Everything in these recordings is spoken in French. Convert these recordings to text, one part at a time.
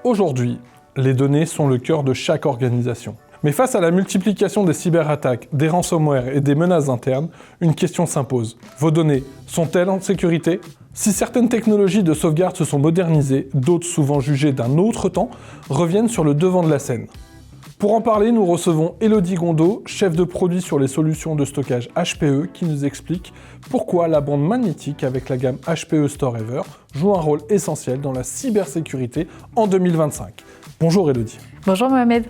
Aujourd'hui, les données sont le cœur de chaque organisation. Mais face à la multiplication des cyberattaques, des ransomware et des menaces internes, une question s'impose. Vos données sont-elles en sécurité ? Si certaines technologies de sauvegarde se sont modernisées, d'autres souvent jugées d'un autre temps, reviennent sur le devant de la scène. Pour en parler, nous recevons Élodie Gondot, chef de produit sur les solutions de stockage HPE, qui nous explique pourquoi la bande magnétique avec la gamme HPE Storever joue un rôle essentiel dans la cybersécurité en 2025. Bonjour Élodie. Bonjour Mohamed.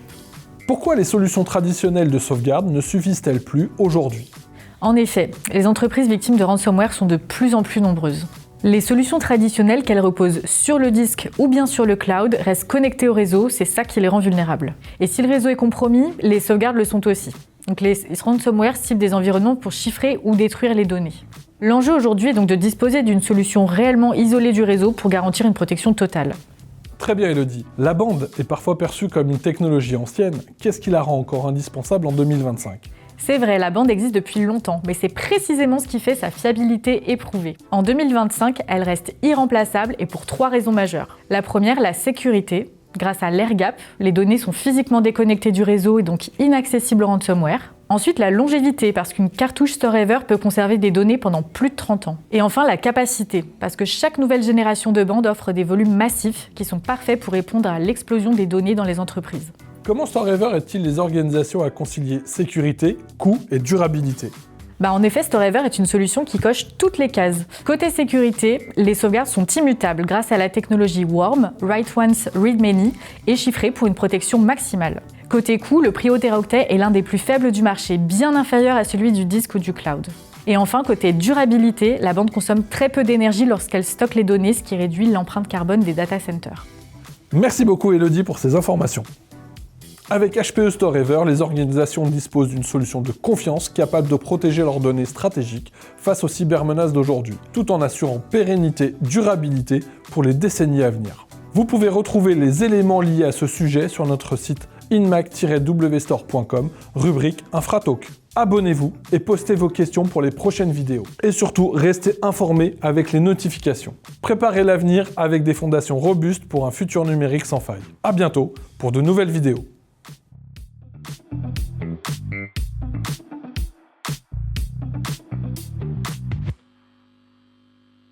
Pourquoi les solutions traditionnelles de sauvegarde ne suffisent-elles plus aujourd'hui ? En effet, les entreprises victimes de ransomware sont de plus en plus nombreuses. Les solutions traditionnelles, qu'elles reposent sur le disque ou bien sur le cloud, restent connectées au réseau, c'est ça qui les rend vulnérables. Et si le réseau est compromis, les sauvegardes le sont aussi. Donc les ransomware ciblent des environnements pour chiffrer ou détruire les données. L'enjeu aujourd'hui est donc de disposer d'une solution réellement isolée du réseau pour garantir une protection totale. Très bien Élodie. La bande est parfois perçue comme une technologie ancienne. Qu'est-ce qui la rend encore indispensable en 2025 ? C'est vrai, la bande existe depuis longtemps, mais c'est précisément ce qui fait sa fiabilité éprouvée. En 2025, elle reste irremplaçable et pour 3 raisons majeures. La première, la sécurité. Grâce à l'air gap, les données sont physiquement déconnectées du réseau et donc inaccessibles au ransomware. Ensuite, la longévité, parce qu'une cartouche Storever peut conserver des données pendant plus de 30 ans. Et enfin, la capacité, parce que chaque nouvelle génération de bande offre des volumes massifs qui sont parfaits pour répondre à l'explosion des données dans les entreprises. Comment Storever aide-t-il les organisations à concilier sécurité, coût et durabilité ? En effet, Storever est une solution qui coche toutes les cases. Côté sécurité, les sauvegardes sont immutables grâce à la technologie WORM, Write Once, Read Many, et chiffrées pour une protection maximale. Côté coût, le prix au téraoctet est l'un des plus faibles du marché, bien inférieur à celui du disque ou du cloud. Et enfin, côté durabilité, la bande consomme très peu d'énergie lorsqu'elle stocke les données, ce qui réduit l'empreinte carbone des data centers. Merci beaucoup Élodie pour ces informations. Avec HPE Storever, les organisations disposent d'une solution de confiance capable de protéger leurs données stratégiques face aux cybermenaces d'aujourd'hui, tout en assurant pérennité, durabilité pour les décennies à venir. Vous pouvez retrouver les éléments liés à ce sujet sur notre site inmac-wstore.com, rubrique Infratalk. Abonnez-vous et postez vos questions pour les prochaines vidéos. Et surtout, restez informés avec les notifications. Préparez l'avenir avec des fondations robustes pour un futur numérique sans faille. À bientôt pour de nouvelles vidéos.